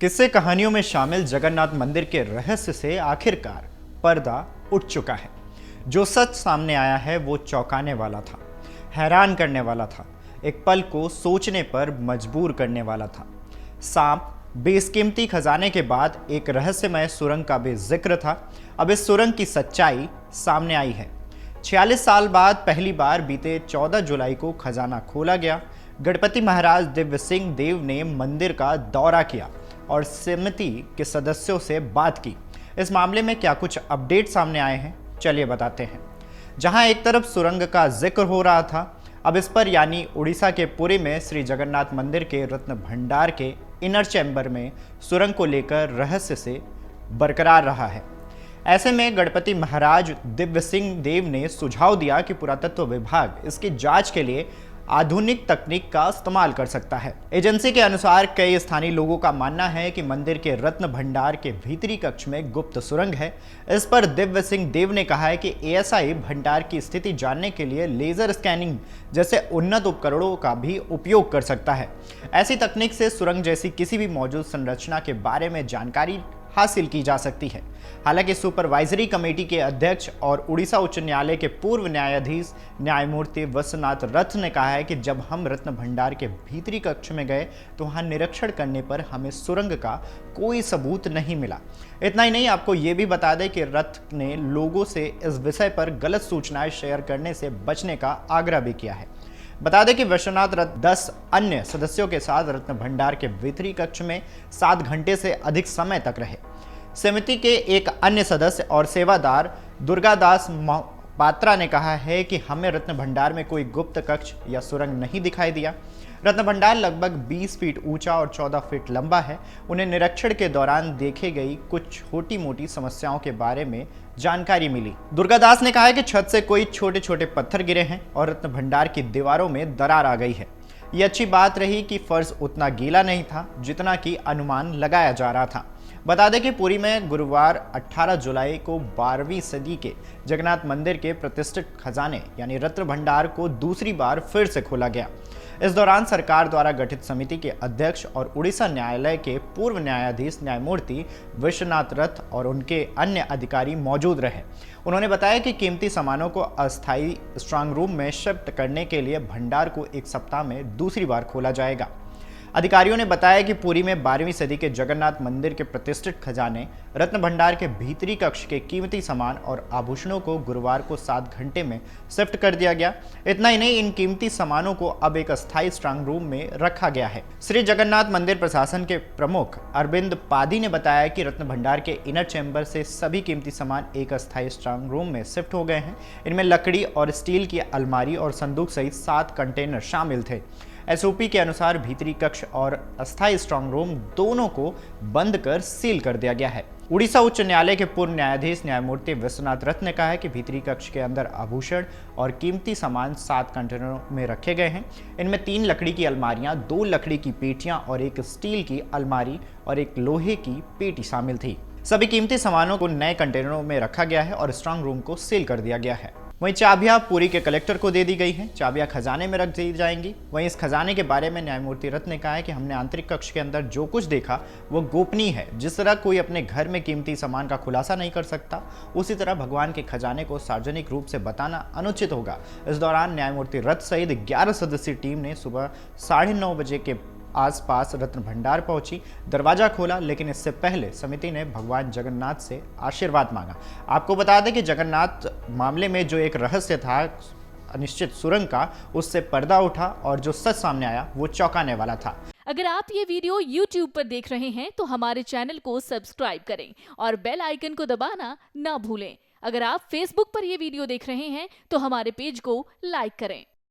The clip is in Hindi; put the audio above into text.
किस्से कहानियों में शामिल जगन्नाथ मंदिर के रहस्य से आखिरकार पर्दा उठ चुका है। जो सच सामने आया है वो चौंकाने वाला था, हैरान करने वाला था, एक पल को सोचने पर मजबूर करने वाला था। सांप बेशकीमती खजाने के बाद एक रहस्यमय सुरंग का भी जिक्र था। अब इस सुरंग की सच्चाई सामने आई है। 46 साल बाद पहली बार बीते 14 जुलाई को खजाना खोला गया। गणपति महाराज दिव्य सिंह देव ने मंदिर का दौरा किया और समिति के सदस्यों से बात की। इस मामले में क्या कुछ अपडेट सामने आए हैं, चलिए बताते हैं। जहां एक तरफ सुरंग का जिक्र हो रहा था, अब इस पर यानी उड़ीसा के पुरी में श्री जगन्नाथ मंदिर के रत्न भंडार के इनर चैम्बर में सुरंग को लेकर रहस्य से बरकरार रहा है। ऐसे में गणपति महाराज दिव्य सिंह देव ने सुझाव दिया कि पुरातत्व विभाग इसकी जांच के लिए आधुनिक तकनीक का इस्तेमाल कर सकता है। एजेंसी के अनुसार कई स्थानीय लोगों का मानना है कि मंदिर के रत्न भंडार के भीतरी कक्ष में गुप्त सुरंग है। इस पर दिव्य सिंह देव ने कहा है कि एएसआई भंडार की स्थिति जानने के लिए लेजर स्कैनिंग जैसे उन्नत उपकरणों का भी उपयोग कर सकता है। ऐसी तकनीक से सुरंग जैसी किसी भी मौजूद संरचना के बारे में जानकारी हासिल की जा सकती है। हालांकि सुपरवाइजरी कमेटी के अध्यक्ष और उड़ीसा उच्च न्यायालय के पूर्व न्यायाधीश न्यायमूर्ति विश्वनाथ रथ ने कहा है कि जब हम रत्न भंडार के भीतरी कक्ष में गए तो वहां निरीक्षण करने पर हमें सुरंग का कोई सबूत नहीं मिला। इतना ही नहीं, आपको ये भी बता दें कि रथ ने लोगों से इस विषय पर गलत सूचनाएं शेयर करने से बचने का आग्रह भी किया है। बता दें कि विश्वनाथ रथ 10 अन्य सदस्यों के साथ रत्न भंडार के भीतरी कक्ष में 7 घंटे से अधिक समय तक रहे। समिति के एक अन्य सदस्य और सेवादार दुर्गादास पात्रा ने कहा है कि हमें रत्न भंडार में कोई गुप्त कक्ष या सुरंग नहीं दिखाई दिया। रत्न भंडार लगभग 20 फीट ऊंचा और 14 फीट लंबा है। उन्हें निरीक्षण के दौरान देखे गई कुछ छोटी मोटी समस्याओं के बारे में जानकारी मिली। दुर्गादास ने कहा है कि छत से कोई छोटे छोटे पत्थर गिरे हैं और रत्न भंडार की दीवारों में दरार आ गई है। ये अच्छी बात रही कि फर्श उतना गीला नहीं था जितना कि अनुमान लगाया जा रहा था। बता दें कि पुरी में गुरुवार 18 जुलाई को 12वीं सदी के जगन्नाथ मंदिर के प्रतिष्ठित खजाने यानी रत्न भंडार को दूसरी बार फिर से खोला गया। इस दौरान सरकार द्वारा गठित समिति के अध्यक्ष और उड़ीसा न्यायालय के पूर्व न्यायाधीश न्यायमूर्ति विश्वनाथ रथ और उनके अन्य अधिकारी मौजूद रहे। उन्होंने बताया कि कीमती सामानों को अस्थायी स्ट्रांग रूम में शिफ्ट करने के लिए भंडार को एक सप्ताह में दूसरी बार खोला जाएगा। अधिकारियों ने बताया कि पुरी में 12वीं सदी के जगन्नाथ मंदिर के प्रतिष्ठित खजाने रत्न भंडार के भीतरी कक्ष के कीमती सामान और आभूषणों को गुरुवार को 7 घंटे में शिफ्ट कर दिया गया। इतना ही नहीं, इन कीमती सामानों को अब एक अस्थायी स्ट्रांग रूम में रखा गया है। श्री जगन्नाथ मंदिर प्रशासन के प्रमुख अरविंद पादी ने बताया कि रत्न भंडार के इनर चैम्बर से सभी कीमती सामान एक अस्थायी स्ट्रांग रूम में शिफ्ट हो गए हैं। इनमें लकड़ी और स्टील की अलमारी और संदूक सहित 7 कंटेनर शामिल थे। एसओपी के अनुसार भीतरी कक्ष और अस्थायी स्ट्रांग रूम दोनों को बंद कर सील कर दिया गया है। उड़ीसा उच्च न्यायालय के पूर्व न्यायाधीश न्यायमूर्ति विश्वनाथ रथ ने कहा है कि भीतरी कक्ष के अंदर आभूषण और कीमती सामान 7 कंटेनरों में रखे गए हैं। इनमें 3 लकड़ी की अलमारियां, 2 लकड़ी की पेटियां और एक स्टील की अलमारी और एक लोहे की पेटी शामिल थी। सभी कीमती सामानों को नए कंटेनरों में रखा गया है और स्ट्रांग रूम को सील कर दिया गया है। वहीं चाबियां पुरी के कलेक्टर को दे दी गई हैं। चाबियां खजाने में रख दी जाएंगी। वहीं इस खजाने के बारे में न्यायमूर्ति रथ ने कहा है कि हमने आंतरिक कक्ष के अंदर जो कुछ देखा वो गोपनीय है। जिस तरह कोई अपने घर में कीमती सामान का खुलासा नहीं कर सकता, उसी तरह भगवान के खजाने को सार्वजनिक रूप से बताना अनुचित होगा। इस दौरान न्यायमूर्ति रथ सहित 11 सदस्यीय टीम ने सुबह 9:30 बजे के आसपास रत्न भंडार पहुंची, दरवाजा खोला, लेकिन इससे पहले समिति ने भगवान जगन्नाथ से आशीर्वाद मांगा। आपको बता दें कि जगन्नाथ मामले में जो एक रहस्य था अनिश्चित सुरंग का, उससे पर्दा उठा और जो सच सामने आया वो चौंकाने वाला था। अगर आप ये वीडियो YouTube पर देख रहे हैं तो हमारे चैनल को सब्सक्राइब करें और बेल आइकन को दबाना ना भूलें। अगर आप Facebook पर ये वीडियो देख रहे हैं तो हमारे पेज को लाइक करें।